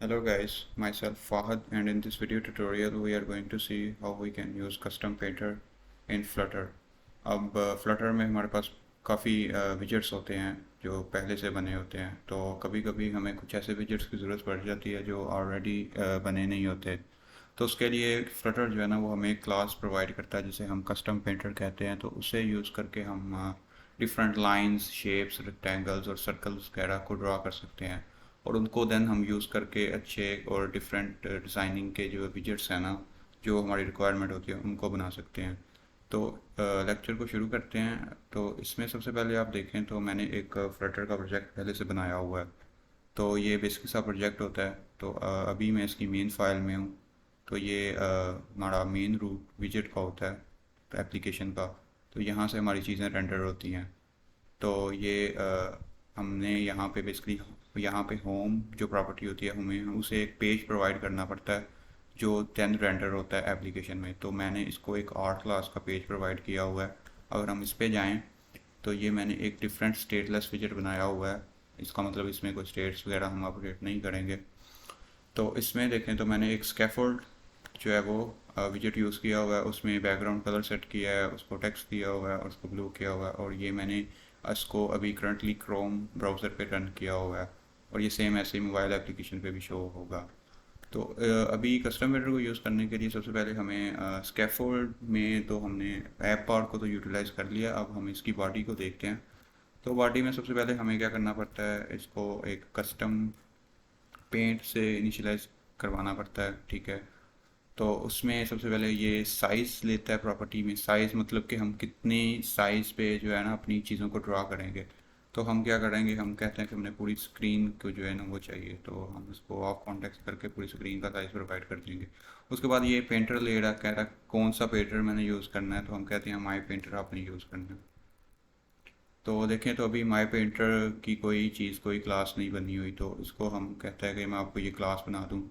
Hello guys, myself Fahad, and in this video tutorial we are going to see how we can use custom painter in Flutter. अब Flutter में हमारे पास काफ़ी widgets होते हैं जो पहले से बने होते हैं, तो कभी कभी हमें कुछ ऐसे widgets की ज़रूरत पड़ जाती है जो ऑलरेडी बने नहीं होते। तो उसके लिए Flutter जो है ना वो हमें एक क्लास प्रोवाइड करता है जिसे हम कस्टम पेंटर कहते हैं। तो उसे यूज़ करके हम डिफरेंट लाइंस, शेप्स, रेक्टेंगल्स और सर्कल्स वगैरह को ड्रा कर सकते हैं और उनको देन हम यूज़ करके अच्छे और डिफरेंट डिज़ाइनिंग के जो विजेट्स हैं ना, जो हमारी रिक्वायरमेंट होती है उनको बना सकते हैं। तो लेक्चर को शुरू करते हैं। तो इसमें सबसे पहले आप देखें तो मैंने एक फ्लटर का प्रोजेक्ट पहले से बनाया हुआ है। तो ये बेसिक सा प्रोजेक्ट होता है। तो अभी मैं इसकी मेन फाइल में हूँ। तो ये हमारा मेन रूट विजेट का होता है, तो एप्लीकेशन का। तो यहाँ से हमारी चीज़ें रेंडर होती हैं। तो ये हमने यहाँ पे बेसिकली यहाँ पे होम जो प्रॉपर्टी होती है हमें उसे एक पेज प्रोवाइड करना पड़ता है जो देन रेंडर होता है एप्लीकेशन में। तो मैंने इसको एक आर्ट क्लास का पेज प्रोवाइड किया हुआ है। अगर हम इस पे जाएं तो ये मैंने एक डिफरेंट स्टेटलेस विजेट बनाया हुआ है। इसका मतलब इसमें कोई स्टेट्स वगैरह हम अपडेट नहीं करेंगे। तो इसमें देखें तो मैंने एक स्कैफोल्ड जो है वो विजेट यूज़ किया हुआ है। उसमें बैकग्राउंड कलर सेट किया है, उसको टेक्स्ट दिया हुआ है और उसको ब्लू किया हुआ है। और ये मैंने इसको अभी करंटली क्रोम ब्राउज़र पे रन किया हुआ है और ये सेम ऐसे ही मोबाइल एप्लीकेशन पे भी शो होगा। तो अभी कस्टम एडिटर को यूज़ करने के लिए सबसे पहले हमें स्कैफोल्ड में तो हमने ऐप पार्ट को तो यूटिलाइज़ कर लिया। अब हम इसकी बॉडी को देखते हैं। तो बॉडी में सबसे पहले हमें क्या करना पड़ता है, इसको एक कस्टम पेंट से इनिशियलाइज करवाना पड़ता है। ठीक है। तो उसमें सबसे पहले ये साइज़ लेता है। प्रॉपर्टी में साइज़ मतलब कि हम कितनी साइज़ पे जो है ना अपनी चीज़ों को ड्रा करेंगे। तो हम क्या करेंगे, हम कहते हैं कि हमने पूरी स्क्रीन को जो है ना वो चाहिए, तो हम इसको ऑफ कॉन्टेक्स्ट करके पूरी स्क्रीन का साइज़ प्रोवाइड कर देंगे। उसके बाद ये पेंटर ले रहा कह रहा कौन सा पेंटर मैंने यूज़ करना है, तो हम कहते हैं माई पेंटर आपने यूज़ करना है। तो देखें तो अभी माई पेंटर की कोई चीज़, कोई क्लास नहीं बनी हुई। तो इसको हम कहता है कि मैं आपको ये क्लास बना दूँ।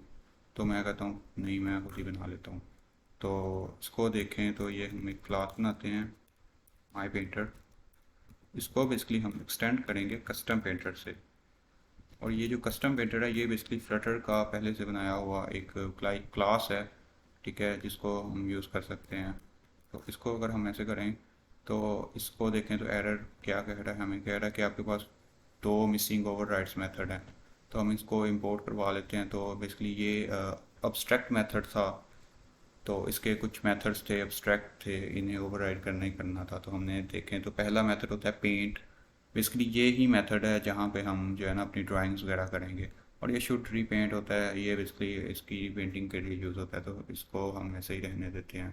तो मैं कहता हूँ नहीं, मैं खुद ही बना लेता हूँ। तो इसको देखें तो ये हम एक क्लास बनाते हैं माई पेंटर। इसको बेसिकली हम एक्सटेंड करेंगे कस्टम पेंटर से। और ये जो कस्टम पेंटर है ये बेसिकली फ्लटर का पहले से बनाया हुआ एक क्लास है। ठीक है, जिसको हम यूज़ कर सकते हैं। तो इसको अगर हम ऐसे करें तो इसको देखें तो एरर क्या कह रहा है, हमें कह रहा है कि आपके पास दो मिसिंग ओवरराइड्स मेथड हैं। तो हम इसको इंपोर्ट करवा लेते हैं। तो बेसिकली ये अब्स्ट्रैक्ट मेथड था। तो इसके कुछ मेथड्स थे, एब्स्ट्रैक्ट थे, इन्हें ओवरराइड करना ही करना था। तो हमने देखें तो पहला मेथड होता है पेंट। बेसिकली ये ही मेथड है जहाँ पे हम जो है ना अपनी ड्राइंग्स वगैरह करेंगे। और ये शुड रीपेंट होता है, ये बेसिकली इसकी पेंटिंग के लिए यूज़ होता है। तो इसको हम ऐसे ही रहने देते हैं।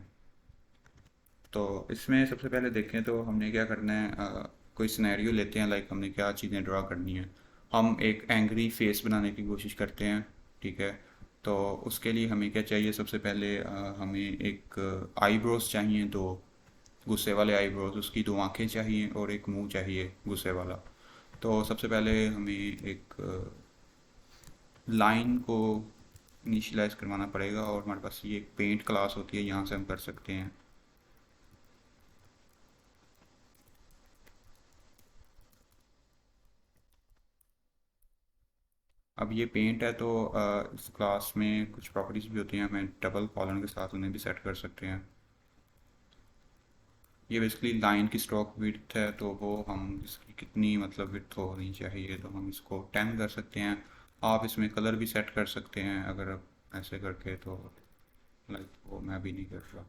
तो इसमें सबसे पहले देखें तो हमने क्या करना है, कोई सिनेरियो लेते हैं, लाइक हमने क्या चीज़ें ड्रा करनी है। हम एक एंग्री फेस बनाने की कोशिश करते हैं। ठीक है। तो उसके लिए हमें क्या चाहिए, सबसे पहले हमें एक आईब्रोज चाहिए, दो गुस्से वाले आईब्रोज, उसकी दो आंखें चाहिए और एक मुंह चाहिए गुस्से वाला। तो सबसे पहले हमें एक लाइन को इनिशियलाइज करवाना पड़ेगा और हमारे पास ये एक पेंट क्लास होती है, यहाँ से हम कर सकते हैं। अब ये पेंट है तो इस क्लास में कुछ प्रॉपर्टीज़ भी होती हैं, हमें डबल कॉलन के साथ उन्हें भी सेट कर सकते हैं। ये बेसिकली लाइन की स्ट्रोक विड्थ है, तो वो हम इसकी कितनी मतलब विड्थ होनी चाहिए, तो हम इसको 10 कर सकते हैं। आप इसमें कलर भी सेट कर सकते हैं अगर आप ऐसे करके, तो लाइक वो मैं भी नहीं कर रहा।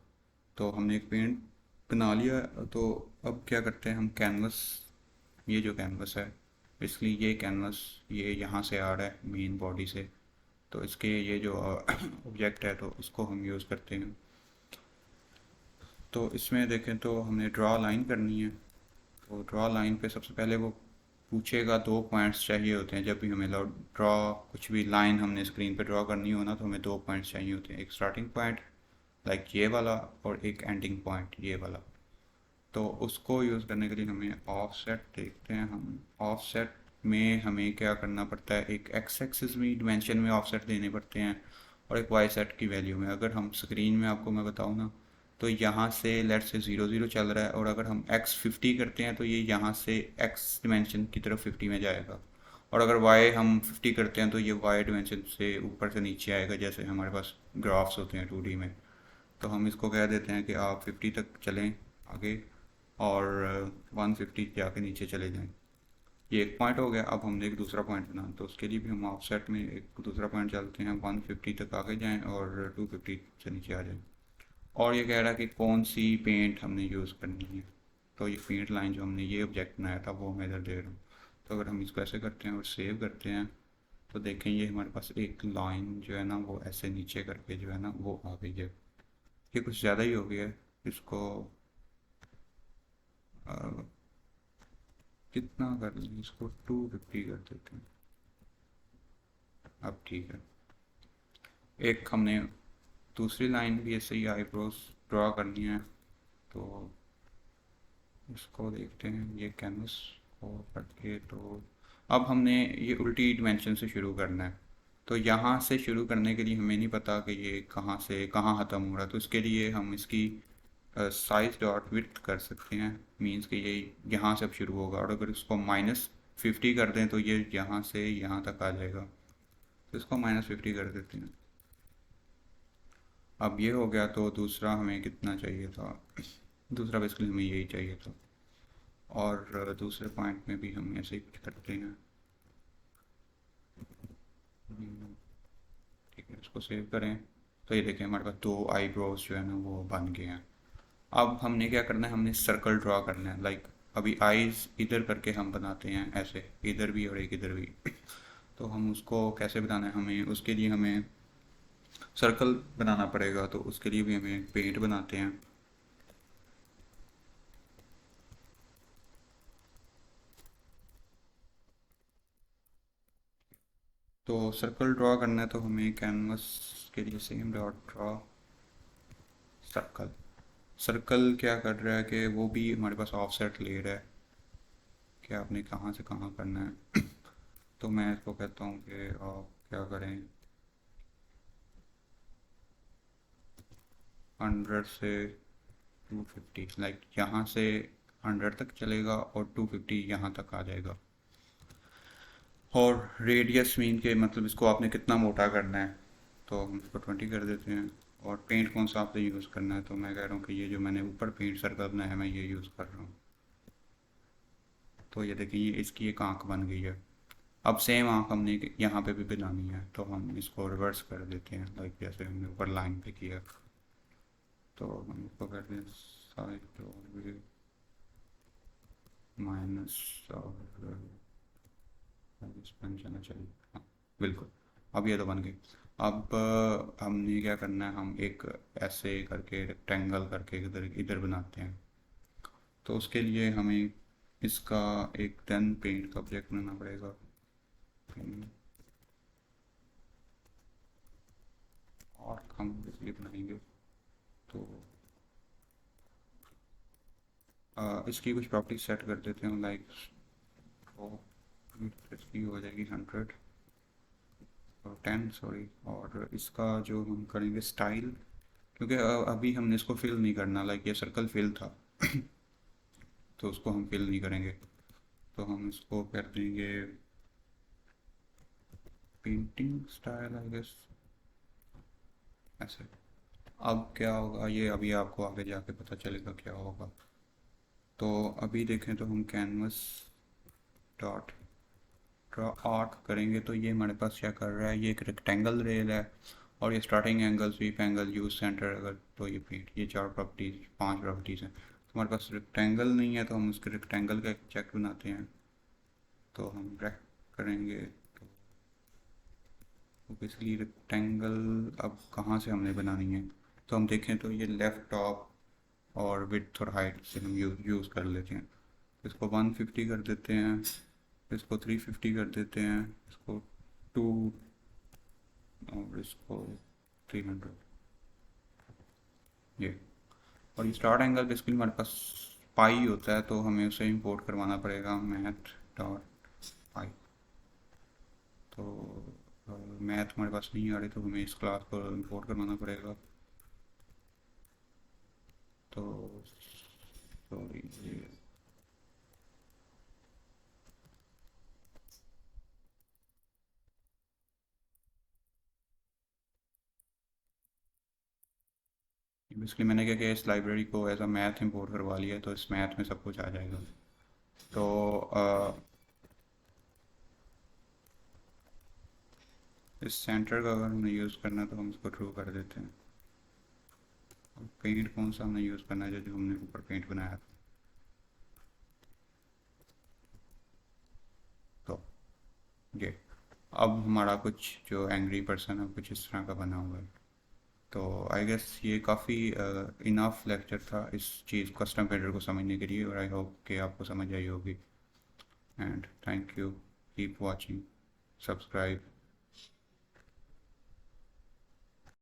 तो हमने एक पेंट बना लिया। तो अब क्या करते हैं हम, कैनवस, ये जो कैनवस है बेसिकली ये कैनवस ये यहाँ से आ रहा है मेन बॉडी से। तो इसके ये जो ऑब्जेक्ट है तो इसको हम यूज़ करते हैं। तो इसमें देखें तो हमने ड्रा लाइन करनी है। तो ड्रा लाइन पे सबसे पहले वो पूछेगा, दो पॉइंट्स चाहिए होते हैं जब भी हमें ड्रा कुछ भी लाइन हमने स्क्रीन पे ड्रा करनी हो ना, तो हमें दो पॉइंट्स चाहिए होते हैं, एक स्टार्टिंग पॉइंट लाइक ये वाला और एक एंडिंग पॉइंट ये वाला। तो उसको यूज़ करने के लिए हमें ऑफसेट देखते हैं। हम ऑफसेट में हमें क्या करना पड़ता है, एक एक्स एक्सिस में डिमेंशन में ऑफसेट देने पड़ते हैं और एक वाई सेट की वैल्यू में। अगर हम स्क्रीन में आपको मैं बताऊँ ना, तो यहाँ से लेट से 0 0 चल रहा है और अगर हम x 50 करते हैं तो ये यहाँ से x डिमेंशन की तरफ 50 में जाएगा। और अगर वाई हम 50 करते हैं तो ये वाई डिमेंशन से ऊपर से नीचे आएगा, जैसे हमारे पास ग्राफ्स होते हैं 2D में। तो हम इसको कह देते हैं कि आप 50 तक चलें आगे, और 150 जाके नीचे चले जाएं। ये एक पॉइंट हो गया। अब हमने एक दूसरा पॉइंट बनाना, तो उसके लिए भी हम ऑफसेट में एक दूसरा पॉइंट चलते हैं, 150 तक आगे जाएं और 250 से नीचे आ जाएं। और ये कह रहा है कि कौन सी पेंट हमने यूज़ करनी है। तो ये पेंट लाइन जो हमने ये ऑब्जेक्ट बनाया था वो मैं इधर दे रहा हूँ। तो अगर हम इसको ऐसे करते हैं और सेव करते हैं तो देखें ये हमारे पास एक लाइन जो है ना वो ऐसे नीचे करके जो है ना वो आ गई है। ये कुछ ज़्यादा ही हो गया है। इसको अ, कितना कर लें, इसको 250 कर देते हैं। अब ठीक है। एक हमने दूसरी लाइन भी ऐसे ही आईब्रोज ड्रा करनी है, तो इसको देखते हैं ये कैनवस को करके। तो अब हमने ये उल्टी डिमेंशन से शुरू करना है। तो यहाँ से शुरू करने के लिए हमें नहीं पता कि ये कहाँ से कहाँ ख़त्म हो रहा है, तो इसके लिए हम इसकी साइज डॉट विड्थ कर सकते हैं। मीन्स कि ये यहाँ से अब शुरू होगा, और अगर इसको -50 कर दें तो ये यहाँ से यहाँ तक आ जाएगा। तो इसको -50 कर देते हैं। अब ये हो गया। तो दूसरा हमें कितना चाहिए था, दूसरा बेसिकली हमें यही चाहिए था। और दूसरे पॉइंट में भी हम ऐसे ही कुछ करते हैं। ठीक है, इसको सेव करें। तो ये देखें हमारे पास दो आईब्रोज जो है ना वो बन गए हैं। अब हमने क्या करना है, हमने सर्कल ड्रा करना है। लाइक अभी आईज इधर करके हम बनाते हैं ऐसे, इधर भी और एक इधर भी। तो हम उसको कैसे बनाना है, हमें उसके लिए हमें सर्कल बनाना पड़ेगा। तो उसके लिए भी हमें पेंट बनाते हैं। तो सर्कल ड्रा करना है तो हमें कैनवस के लिए same dot draw circle. Circle क्या कर रहा है कि वो भी हमारे पास ऑफसेट ले रहा है कि आपने कहाँ से कहाँ करना है। तो मैं इसको कहता हूँ कि आप क्या करें, 100 से 250, लाइक यहाँ से 100 तक चलेगा और 250 यहाँ तक आ जाएगा। और रेडियस मीन के मतलब इसको आपने कितना मोटा करना है, तो हम इसको 20 कर देते हैं। और पेंट कौन सा आपने यूज़ करना है, तो मैं कह रहा हूँ कि ये जो मैंने ऊपर पेंट सर्कल बनाया है मैं ये यूज़ कर रहा हूँ। तो ये देखिए ये इसकी एक आँख बन गई है। अब सेम आँख हमने यहाँ पे भी बनानी है, तो हम इसको रिवर्स कर देते हैं, लाइक जैसे हमने ऊपर लाइन पे किया। तो हम इसको करते हैं साइड और माइनस, और एक्सपेंशन चाहिए। हाँ बिल्कुल। अब ये तो बन गई। अब हमने क्या करना है, हम एक ऐसे करके रेक्टेंगल करके इधर इधर बनाते हैं। तो उसके लिए हमें इसका एक देन पेंट का ऑब्जेक्ट बनाना पड़ेगा। और हम इसलिए बनाएंगे। तो इसकी कुछ प्रॉपर्टी सेट कर देते हैं, लाइक इसकी हो जाएगी 100 और 10 सॉरी। और इसका जो हम करेंगे स्टाइल, क्योंकि अभी हमने इसको फिल नहीं करना, लाइक ये सर्कल फिल था। तो उसको हम फिल नहीं करेंगे। तो हम इसको कर देंगे पेंटिंग स्टाइल आई गेस, ऐसे। अब क्या होगा ये अभी आपको आगे जाके पता चलेगा क्या होगा। तो अभी देखें तो हम कैनवस डॉट ड्रा आर्क करेंगे, तो ये हमारे पास क्या कर रहा है, ये एक रेक्टेंगल रेल है। और ये starting angle, sweep angle, use centre, अगर तो ये पेंट, ये चार प्रॉपर्टीज, पांच प्रॉपर्टीज़ हैं। तो हमारे पास रेक्टेंगल नहीं है, तो हम उसके रेक्टेंगल का एक चेक बनाते हैं। तो हम रेक करेंगे। तो बेसिकली रेक्टेंगल अब कहाँ से हमने बनानी है, तो हम देखें तो ये लेफ़्ट टॉप और विड्थ और हाइट से हम यूज़ कर लेते हैं। इसको 150 कर देते हैं, इसको 350 कर देते हैं, इसको 2, और इसको 300। ये और ये स्टार्ट एंगल बेसिकली हमारे पास पाई होता है, तो हमें उसे इंपोर्ट करवाना पड़ेगा मैथ डॉट पाई। तो मैथ हमारे पास नहीं आ रही, तो हमें इस क्लास को इंपोर्ट करवाना पड़ेगा। तो सॉरी, ये बेसिकली मैंने क्या किया, इस लाइब्रेरी को एज अ मैथ इंपोर्ट करवा लिया, तो इस मैथ में सब कुछ आ जाएगा। तो इस सेंटर का अगर हमने यूज़ करना है तो हम इसको ट्रू कर देते हैं। और पेंट कौन सा हमने यूज़ करना है, जो हमने ऊपर पेंट बनाया था। तो ये अब हमारा कुछ जो एंग्री पर्सन है कुछ इस तरह का बना हुआ है। तो आई गेस ये काफ़ी इनफ लेक्चर था इस चीज़ कस्टम पेंटर को समझने के लिए, और आई होप कि आपको समझ आई होगी। And thank you, keep watching, subscribe.